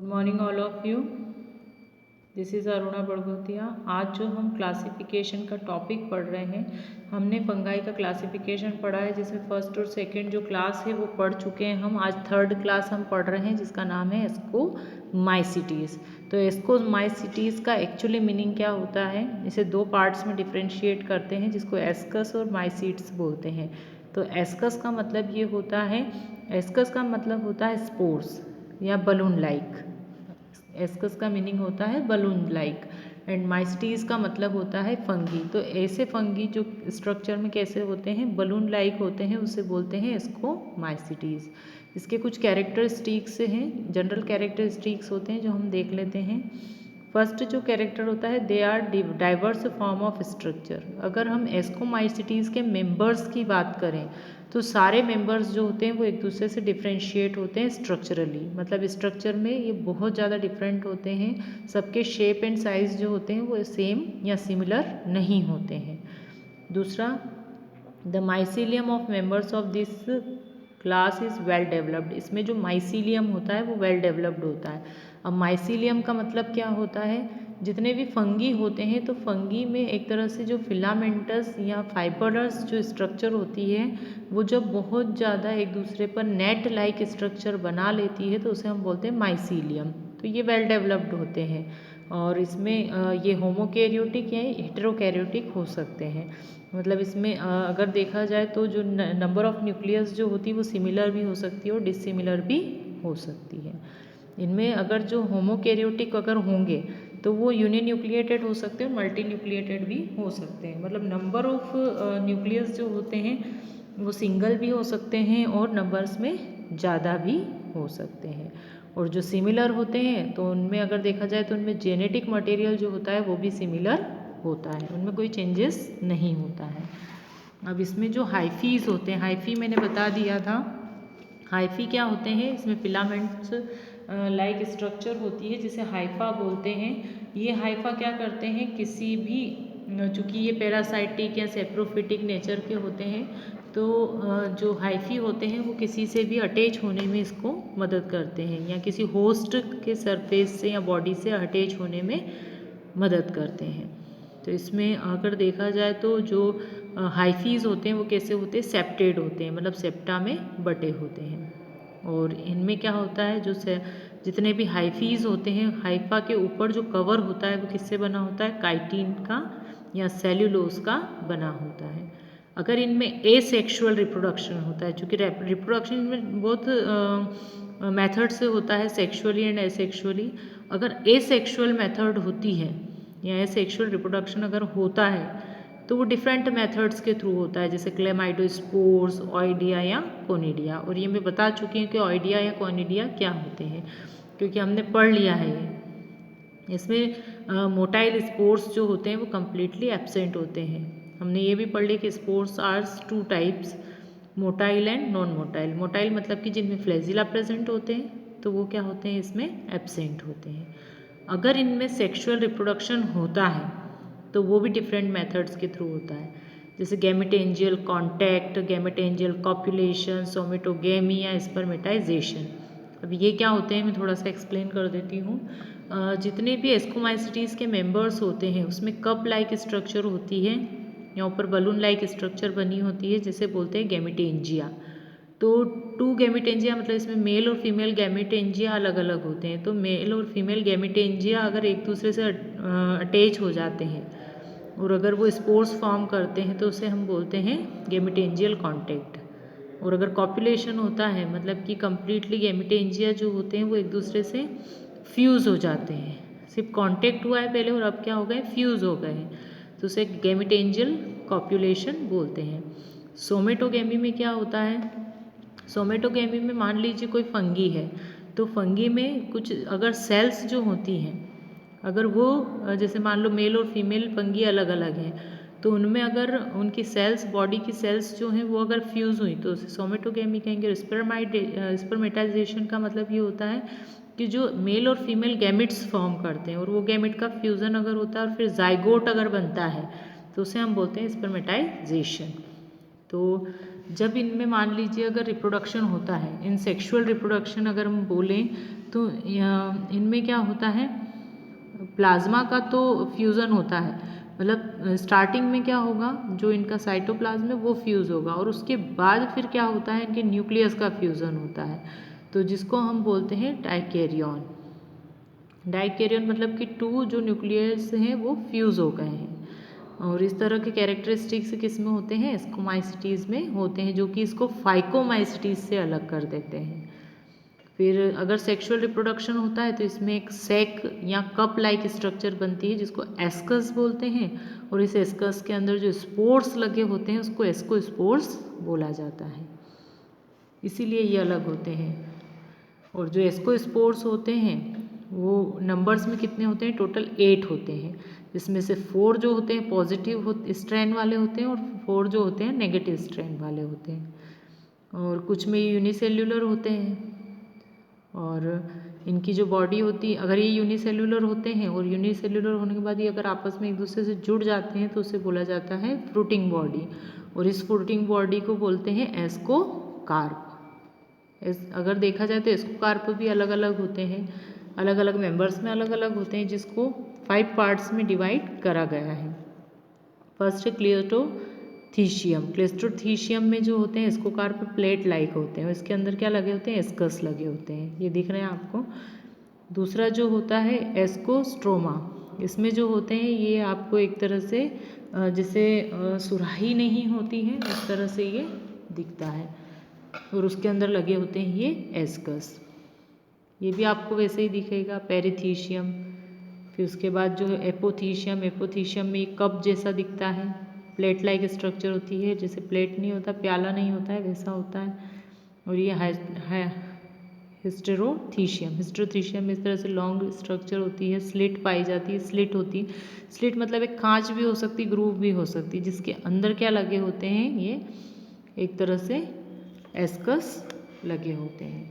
Good morning all of you. This is Aruna Badgotia. आज जो हम क्लासिफिकेशन का टॉपिक पढ़ रहे हैं, हमने फंगाई का क्लासिफिकेशन पढ़ा है जिसमें फर्स्ट और सेकंड जो क्लास है वो पढ़ चुके हैं हम। आज थर्ड क्लास हम पढ़ रहे हैं जिसका नाम है एस्कोमाइसीटीज़। तो एस्कोमाइसीटीज़ का एक्चुअली मीनिंग क्या होता है, इसे दो पार्ट्स में डिफ्रेंशिएट करते हैं जिसको एस्कस और माइसीट्स बोलते हैं। तो एस्कस का मतलब ये होता है, एस्कस का मतलब होता है स्पोर्स या बलून लाइक। एस्कस का मीनिंग होता है बलून लाइक एंड माइसीटीज़ का मतलब होता है फंगी। तो ऐसे फंगी जो स्ट्रक्चर में कैसे होते हैं, बलून लाइक होते हैं, उसे बोलते हैं एस्कोमाइसीटीज़। इसके कुछ कैरेक्टरिस्टिक्स हैं, जनरल कैरेक्टरिस्टिक्स होते हैं जो हम देख लेते हैं। फर्स्ट जो कैरेक्टर होता है, they are diverse form of structure. अगर हम एस्कोमाइसीटीज़ के मेंबर्स की बात करें तो सारे मेंबर्स जो होते हैं वो एक दूसरे से डिफ्रेंशिएट होते हैं स्ट्रक्चरली, मतलब स्ट्रक्चर में ये बहुत ज़्यादा डिफरेंट होते हैं। सबके शेप एंड साइज़ जो होते हैं वो सेम या सिमिलर नहीं होते हैं। दूसरा, the mycelium of members of this class is well developed. इसमें जो माइसीलियम होता है वो वेल डेवलप्ड होता है। अब माइसीलियम का मतलब क्या होता है, जितने भी फंगी होते हैं तो फंगी में एक तरह से जो फिलामेंटस या फाइबरस जो स्ट्रक्चर होती है वो जब बहुत ज़्यादा एक दूसरे पर नेट लाइक स्ट्रक्चर बना लेती है तो उसे हम बोलते हैं माइसीलियम। तो ये वेल डेवलप्ड होते हैं और इसमें ये होमोकैरियोटिक या हेटेरोकैरियोटिक हो सकते हैं। मतलब इसमें अगर देखा जाए तो जो नंबर ऑफ न्यूक्लियस जो होती है वो सिमिलर भी हो सकती है और डिसिमिलर भी हो सकती है। इनमें अगर जो होमोकैरियोटिक अगर होंगे तो वो यूनिन्यूक्लिएटेड हो सकते हैं और मल्टी न्यूक्लिएटेड भी हो सकते हैं। मतलब नंबर ऑफ न्यूक्लियस जो होते हैं वो सिंगल भी हो सकते हैं और नंबर्स में ज़्यादा भी हो सकते हैं। और जो सिमिलर होते हैं तो उनमें अगर देखा जाए तो उनमें जेनेटिक मटेरियल जो होता है वो भी सिमिलर होता है, उनमें कोई चेंजेस नहीं होता है। अब इसमें जो हाइफीज होते हैं, हाइफी मैंने बता दिया था। हाइफी क्या होते हैं, इसमें फिलामेंट्स लाइक स्ट्रक्चर होती है जिसे हाइफा बोलते हैं। ये हाइफा क्या करते हैं, किसी भी चूँकि ये पैरासाइटिक या सेप्रोफिटिक नेचर के होते हैं तो जो हाइफी होते हैं वो किसी से भी अटैच होने में इसको मदद करते हैं या किसी होस्ट के सरफेस से या बॉडी से अटैच होने में मदद करते हैं। तो इसमें अगर देखा जाए तो जो हाइफीज होते हैं वो कैसे होते हैं, सेप्टेड होते हैं, मतलब सेप्टा में बटे होते हैं। और इनमें क्या होता है, जो जितने भी हाइफीज होते हैं, हाइफा के ऊपर जो कवर होता है वो किससे बना होता है, काइटिन का या सेल्यूलोज का बना होता है। अगर इनमें एसेक्सुअल रिप्रोडक्शन होता है, चूँकि रिप्रोडक्शन में बहुत मेथड से होता है, सेक्सुअली एंड एसेक्सुअली। अगर एसेक्सुअल मेथड होती है या एसेक्सुअल रिप्रोडक्शन अगर होता है तो वो डिफरेंट मेथड्स के थ्रू होता है, जैसे क्लेमाइडोस्पोर्स, ऑइडिया या कोनिडिया। और ये मैं बता चुकी हूँ कि ऑइडिया या कोनिडिया क्या होते हैं क्योंकि हमने पढ़ लिया है ये। इसमें मोटाइल स्पोर्स जो होते हैं वो कम्प्लीटली एब्सेंट होते हैं। हमने ये भी पढ़ लिया कि spores are two types, motile and non motile. Motile मतलब कि जिनमें फ्लैजिला प्रेजेंट होते हैं तो वो क्या होते हैं, इसमें एब्सेंट होते हैं। अगर इनमें सेक्सुअल रिप्रोडक्शन होता है तो वो भी डिफरेंट मेथड्स के थ्रू होता है, जैसे गैमेटेंजियल कॉन्टैक्ट, गैमेटेंजियल कॉपुलेशन, सोमेटोगेमी या स्पर्मेटाइजेशन। अब ये क्या होते हैं मैं थोड़ा सा एक्सप्लेन कर देती हूँ। जितने भी एस्कोमाइसीटीज़ के मेंबर्स होते हैं उसमें कप लाइक स्ट्रक्चर होती है या ऊपर बलून लाइक स्ट्रक्चर बनी होती है जिसे बोलते हैं गैमेटेंजिया। तो टू गैमेटेंजिया मतलब इसमें मेल और फीमेल गैमेटेंजिया अलग अलग होते हैं। तो मेल और फीमेल गैमेटेंजिया अगर एक दूसरे से अटैच हो जाते हैं और अगर वो स्पोर्स फॉर्म करते हैं तो उसे हम बोलते हैं गैमेटेंजियल कॉन्टैक्ट। और अगर कॉपुलेशन होता है मतलब कि कम्प्लीटली गैमेटेंजिया जो होते हैं वो एक दूसरे से फ्यूज़ हो जाते हैं, सिर्फ कांटेक्ट हुआ है पहले और अब क्या हो गए, फ्यूज़ हो गए हैं, तो उसे गैमेटेंजियल कॉपुलेशन बोलते हैं। सोमेटोगेमी में क्या होता है, सोमेटोगेमी में मान लीजिए कोई फंगी है तो फंगी में कुछ अगर सेल्स जो होती हैं, अगर वो जैसे मान लो मेल और फीमेल फंगी अलग अलग हैं तो उनमें अगर उनकी सेल्स, बॉडी की सेल्स जो हैं वो अगर फ्यूज़ हुई तो उसे सोमेटोगेमी कहेंगे। स्पर्मेटाइजेशन का मतलब ये होता है कि जो मेल और फीमेल गैमिट्स फॉर्म करते हैं और वो गैमिट का फ्यूज़न अगर होता है और फिर जाइगोट अगर बनता है तो उसे हम बोलते हैं स्पर्मेटाइजेशन। तो जब इनमें मान लीजिए अगर रिप्रोडक्शन होता है, इन सेक्सुअल रिप्रोडक्शन अगर हम बोलें तो इनमें क्या होता है, प्लाज्मा का तो फ्यूज़न होता है, मतलब स्टार्टिंग में क्या होगा, जो इनका साइटोप्लाज्म है वो फ्यूज़ होगा और उसके बाद फिर क्या होता है, इनके न्यूक्लियस का फ्यूज़न होता है, तो जिसको हम बोलते हैं डाइकैरियन। डाइकैरियन मतलब कि 2 जो न्यूक्लियस हैं वो फ्यूज़ हो गए हैं। और इस तरह के कैरेक्टरिस्टिक्स किस में होते हैं, एस्कोमाइसिटीज़ में होते हैं, जो कि इसको फाइकोमाइसिटीज़ से अलग कर देते हैं। फिर अगर सेक्सुअल रिप्रोडक्शन होता है तो इसमें एक सैक या कप लाइक स्ट्रक्चर बनती है जिसको एस्कस बोलते हैं, और इस एस्कस के अंदर जो स्पोर्स लगे होते हैं उसको एस्कोस्पोर्स बोला जाता है, इसीलिए ये अलग होते हैं। और जो एस्कोस्पोर्स होते हैं वो नंबर्स में कितने होते हैं, टोटल 8 होते हैं, जिसमें से 4 जो होते हैं पॉजिटिव स्ट्रैंड वाले होते हैं और 4 जो होते हैं नेगेटिव स्ट्रैंड वाले होते हैं। और कुछ में यूनिसेल्युलर होते हैं, और इनकी जो बॉडी होती है, अगर ये यूनिसेल्युलर होते हैं और यूनिसेल्युलर होने के बाद ये अगर आपस में एक दूसरे से जुड़ जाते हैं तो उसे बोला जाता है फ्रूटिंग बॉडी, और इस फ्रूटिंग बॉडी को बोलते हैं एस्कोकार्प। अगर देखा जाए तो एस्कोकार्प भी अलग अलग होते हैं, अलग अलग मेंबर्स में अलग अलग होते हैं, जिसको 5 पार्ट्स में डिवाइड करा गया है। फर्स्ट है क्लिस्टोथीशियम। क्लिस्टोथीशियम में जो होते हैं एस्कोकार्प प्लेट लाइक होते हैं, इसके अंदर क्या लगे होते हैं, एस्कस लगे होते हैं, ये दिख रहे हैं आपको। दूसरा जो होता है एस्कोस्ट्रोमा, इसमें जो होते हैं ये आपको एक तरह से जैसे सुराही नहीं होती है उस तरह से ये दिखता है, और उसके अंदर लगे होते हैं ये एस्कस, ये भी आपको वैसे ही दिखेगा। पेरिथीशियम, फिर उसके बाद जो है एपोथीशियम, एपोथीशियम में एक कप जैसा दिखता है, प्लेट लाइक स्ट्रक्चर होती है, जैसे प्लेट नहीं होता, प्याला नहीं होता है, वैसा होता है। और ये हिस्टेरोथीशियम, हिस्टेरोथीशियम में इस तरह से लॉन्ग स्ट्रक्चर होती है, स्लिट पाई जाती है, स्लिट होती है, स्लिट मतलब एक कांच भी हो सकती, ग्रूव भी हो सकती, जिसके अंदर क्या लगे होते हैं, ये एक तरह से एस्कस लगे होते हैं।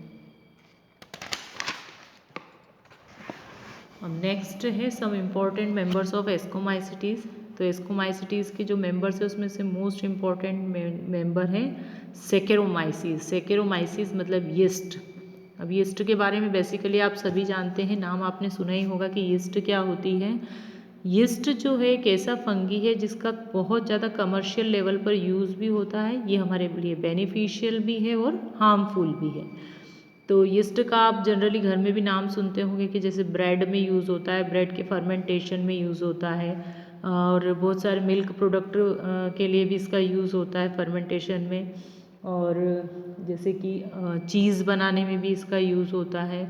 अब नेक्स्ट है some important members of ascomycetes. तो एस्कोमाइसिटीज़ के जो मेंबर्स है उसमें से मोस्ट इम्पॉर्टेंट मेंबर है सेकेरोमाइसीस। सेकेरोमाइसीस मतलब यीस्ट। अब यीस्ट के बारे में बेसिकली आप सभी जानते हैं, नाम आपने सुना ही होगा कि यीस्ट क्या होती है। यीस्ट जो है एक ऐसा फंगी है जिसका बहुत ज़्यादा कमर्शियल लेवल पर यूज़ भी होता है, ये हमारे लिए बेनिफिशियल भी है और हार्मफुल भी है। तो यीस्ट का आप जनरली घर में भी नाम सुनते होंगे कि जैसे ब्रेड में यूज़ होता है, ब्रेड के फर्मेंटेशन में यूज़ होता है, और बहुत सारे मिल्क प्रोडक्ट के लिए भी इसका यूज़ होता है फर्मेंटेशन में, और जैसे कि चीज़ बनाने में भी इसका यूज़ होता है।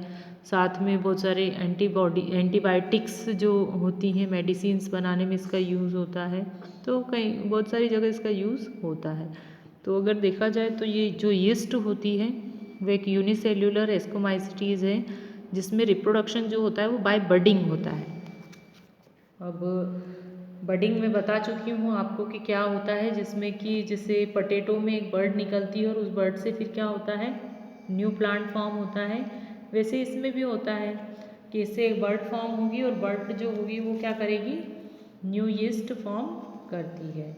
साथ में बहुत सारे एंटीबायोटिक्स जो होती हैं मेडिसिन्स बनाने में इसका यूज़ होता है, तो कई बहुत सारी जगह इसका यूज़ होता है। तो अगर देखा जाए तो ये जो यीस्ट होती है वो एक यूनिसेल्युलर एस्कोमाइसिटीज़ है, जिसमें रिप्रोडक्शन जो होता है वो बाय बडिंग होता है। अब बडिंग में बता चुकी हूँ आपको कि क्या होता है, जिसमें कि जैसे पोटैटो में एक बर्ड निकलती है और उस बर्ड से फिर क्या होता है, न्यू प्लांट फॉर्म होता है, वैसे इसमें भी होता है कि इससे एक बर्ड फॉर्म होगी और बर्ड जो होगी वो क्या करेगी, न्यू यीस्ट फॉर्म करती है।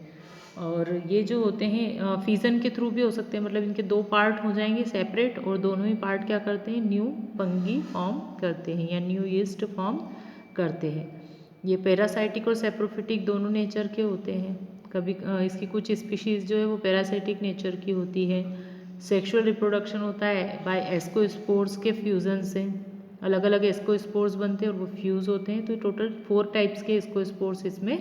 और ये जो होते हैं फीजन के थ्रू भी हो सकते हैं, मतलब इनके 2 पार्ट हो जाएंगे सेपरेट और दोनों ही पार्ट क्या करते हैं, न्यू फंगी फॉर्म करते हैं या न्यू यीस्ट फॉर्म करते हैं। ये पैरासाइटिक और सेप्रोफिटिक दोनों नेचर के होते हैं। कभी इसकी कुछ स्पीशीज़ जो है वो पैरासाइटिक नेचर की होती है। सेक्सुअल रिप्रोडक्शन होता है बाय एस्कोस्पोर्स के फ्यूज़न से, अलग अलग एस्कोस्पोर्स बनते हैं और वो फ्यूज़ होते हैं। तो टोटल 4 टाइप्स के एस्कोस्पोर्स इसमें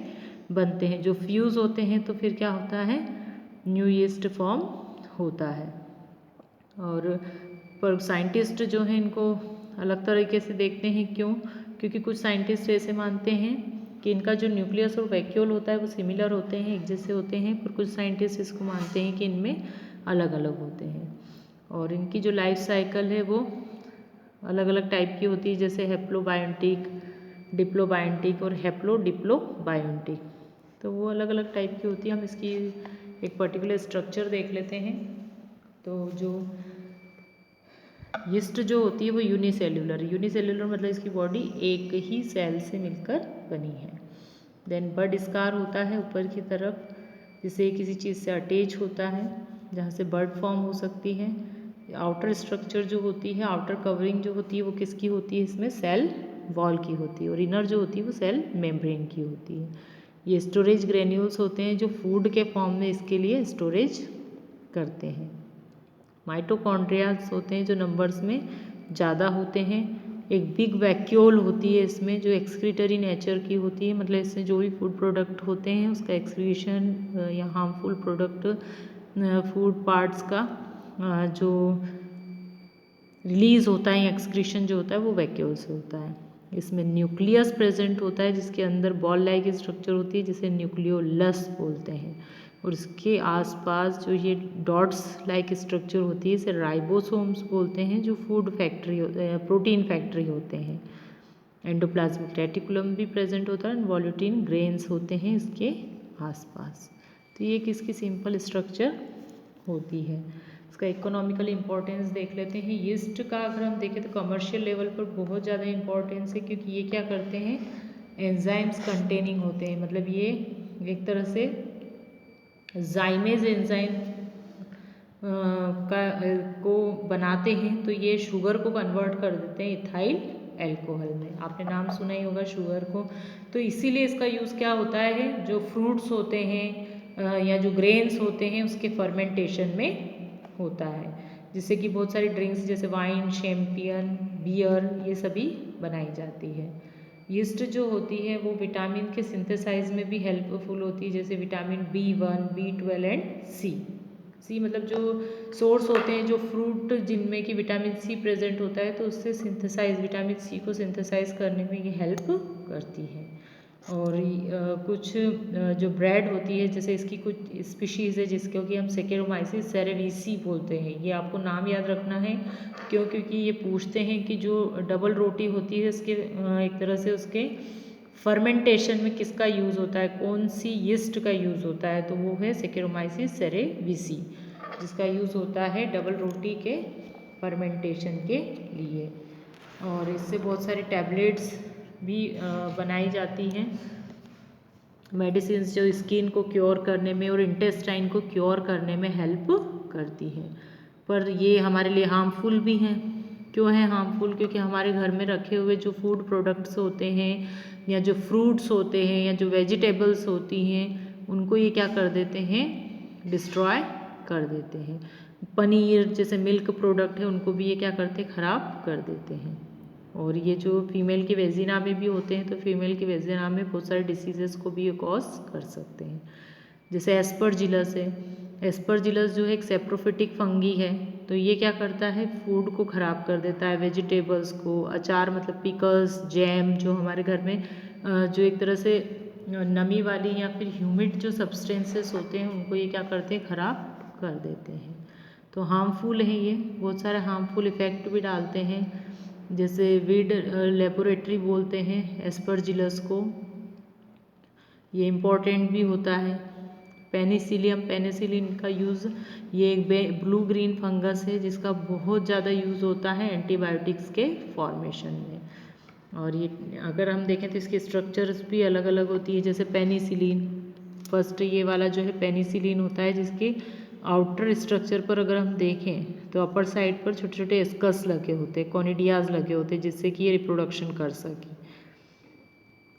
बनते हैं। जो फ्यूज़ होते हैं तो फिर क्या होता है, न्यू यीस्ट फॉर्म होता है। और पर साइंटिस्ट जो हैं इनको अलग तरीके से देखते हैं, क्यों, क्योंकि कुछ साइंटिस्ट ऐसे मानते हैं कि इनका जो न्यूक्लियस और वैक्यूल होता है वो सिमिलर होते हैं, एक जैसे होते हैं, पर कुछ साइंटिस्ट इसको मानते हैं कि इनमें अलग अलग होते हैं। और इनकी जो लाइफ साइकिल है वो अलग अलग टाइप की होती है, जैसे हैप्लोबायोटिक, डिप्लोबायोटिक और हैप्लोडिप्लोबायोटिक। तो वो अलग अलग टाइप की होती है। हम इसकी एक पर्टिकुलर स्ट्रक्चर देख लेते हैं। तो जो यीस्ट जो होती है वो यूनिसेल्युलर मतलब इसकी बॉडी एक ही सेल से मिलकर बनी है। देन बड स्कार होता है ऊपर की तरफ, जिसे किसी चीज़ से अटैच होता है, जहाँ से बर्ड फॉर्म हो सकती है। आउटर स्ट्रक्चर जो होती है, आउटर कवरिंग जो होती है वो किसकी होती है, इसमें सेल वॉल की होती है, और इनर जो होती है वो सेल मेम्ब्रेन की होती है। ये स्टोरेज ग्रेन्यूल्स होते हैं जो फूड के फॉर्म में इसके लिए स्टोरेज करते हैं। माइटोकॉन्ड्रियाज होते हैं जो नंबर्स में ज़्यादा होते हैं। एक बिग वैक्यूल होती है इसमें जो एक्सक्रीटरी नेचर की होती है, मतलब इसमें जो भी फूड प्रोडक्ट होते हैं उसका एक्सक्रीशन या हार्मफुल प्रोडक्ट फूड पार्ट्स का जो रिलीज होता है, एक्सक्रीशन जो होता है वो वैक्यूल से होता है। इसमें न्यूक्लियस प्रेजेंट होता है जिसके अंदर बॉल लाइक स्ट्रक्चर होती है जिसे न्यूक्लियोलस बोलते हैं, और इसके आसपास जो ये डॉट्स लाइक स्ट्रक्चर होती है इसे राइबोसोम्स बोलते हैं जो फूड फैक्ट्री प्रोटीन फैक्ट्री होते हैं। एंडोप्लाज्मिक रेटिकुलम भी प्रेजेंट होता है, वॉल्यूटिन ग्रेन्स होते हैं इसके आसपास। तो ये किसकी सिंपल स्ट्रक्चर होती है। इसका इकोनॉमिकल इम्पोर्टेंस देख लेते हैं। यीस्ट का अगर हम देखें तो कमर्शियल लेवल पर बहुत ज़्यादा इम्पोर्टेंस है, क्योंकि ये क्या करते हैं, एंजाइम्स कंटेनिंग होते हैं, मतलब ये एक तरह से जाइमेज एंजाइम को बनाते हैं, तो ये शुगर को कन्वर्ट कर देते हैं इथाइल एल्कोहल में। आपने नाम सुना ही होगा शुगर को। तो इसीलिए इसका यूज़ क्या होता है, जो फ्रूट्स होते हैं या जो ग्रेन्स होते हैं उसके फर्मेंटेशन में होता है, जिससे कि बहुत सारी ड्रिंक्स जैसे वाइन, शैम्पियन, बियर ये सभी बनाई जाती है। यीस्ट जो होती है वो विटामिन के सिंथेसाइज में भी हेल्पफुल होती है, जैसे विटामिन B1, B12 एंड सी मतलब जो सोर्स होते हैं जो फ्रूट जिनमें कि विटामिन सी प्रेजेंट होता है, तो उससे सिंथेसाइज विटामिन सी को सिंथेसाइज करने में ये हेल्प करती है। और कुछ जो ब्रेड होती है, जैसे इसकी कुछ स्पीशीज़ है जिसको कि हम सेकेरोमाइसिस सेरेविसी बोलते हैं, ये आपको नाम याद रखना है। क्योंकि ये पूछते हैं कि जो डबल रोटी होती है इसके एक तरह से उसके फर्मेंटेशन में किसका यूज़ होता है, कौन सी यीस्ट का यूज़ होता है, तो वो है सेकेरोमाइसिस सेरेविसी, जिसका यूज़ होता है डबल रोटी के फर्मेंटेशन के लिए। और इससे बहुत सारे टैबलेट्स भी बनाई जाती हैं, मेडिसिन जो स्किन को क्योर करने में और इंटेस्टाइन को क्योर करने में हेल्प करती है। पर ये हमारे लिए हार्मफुल भी हैं। क्यों है हार्मफुल, क्योंकि हमारे घर में रखे हुए जो फूड प्रोडक्ट्स होते हैं या जो फ्रूट्स होते हैं या जो वेजिटेबल्स होती हैं उनको ये क्या कर देते हैं, डिस्ट्रॉय कर देते हैं। पनीर जैसे मिल्क प्रोडक्ट है उनको भी ये क्या करते हैं, ख़राब कर देते हैं। और ये जो फीमेल की वेजिना में भी होते हैं, तो फीमेल की वेजिना में बहुत सारे डिसीजेस को भी ये कॉज कर सकते हैं। जैसे एस्परजिलस है, एस्परजिलस जो है एक सेप्रोफिटिक फंगी है, तो ये क्या करता है, फूड को ख़राब कर देता है, वेजिटेबल्स को, अचार मतलब पिकल्स, जैम जो हमारे घर में जो एक तरह से नमी वाली या फिर ह्यूमिड जो सब्सटेंसेस होते हैं उनको ये क्या करते हैं, ख़राब कर देते हैं। तो हार्मफुल है ये, बहुत सारे हार्मफुल इफ़ेक्ट भी डालते हैं, जैसे वीड लेबोरेटरी बोलते हैं एस्परजिलस को, ये इम्पॉर्टेंट भी होता है। पेनिसिलिन का यूज़, ये एक ब्लू ग्रीन फंगस है जिसका बहुत ज़्यादा यूज़ होता है एंटीबायोटिक्स के फॉर्मेशन में। और ये अगर हम देखें तो इसके स्ट्रक्चर्स भी अलग अलग होती है, जैसे पेनिसिलिन, फर्स्ट ये वाला जो है पेनिसिलिन होता है जिसके आउटर स्ट्रक्चर पर अगर हम देखें तो अपर साइड पर छोटे छोटे स्कस लगे होते हैं, कॉनिडियाज लगे होते हैं, जिससे कि ये रिप्रोडक्शन कर सके।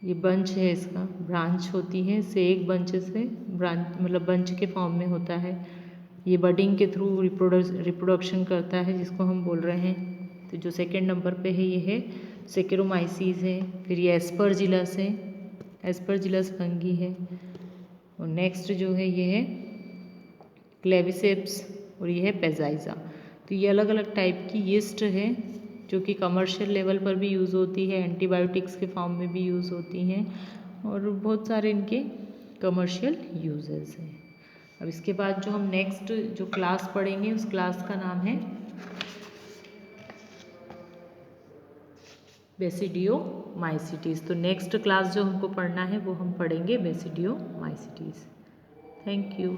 ये बंच है, इसका ब्रांच होती है, से एक बंच से ब्रांच मतलब बंच के फॉर्म में होता है। ये बडिंग के थ्रू रिप्रोडक्शन करता है जिसको हम बोल रहे हैं। तो जो सेकेंड नंबर पे है ये है सेकेरोमाइसीस है, फिर ये एस्परजिलस है, एस्परजिलस फंगी है, और नेक्स्ट जो है ये है क्लेविसेप्स, और ये है पेजाइजा। तो ये अलग अलग टाइप की यीस्ट है जो कि कमर्शियल लेवल पर भी यूज़ होती है, एंटीबायोटिक्स के फॉर्म में भी यूज़ होती हैं, और बहुत सारे इनके कमर्शियल यूजेस हैं। अब इसके बाद जो हम नेक्स्ट जो क्लास पढ़ेंगे उस क्लास का नाम है बेसिडियोमाइसीटीज। तो नेक्स्ट क्लास जो हमको पढ़ना है वो हम पढ़ेंगे बेसिडियोमाइसीटीज। Thank you.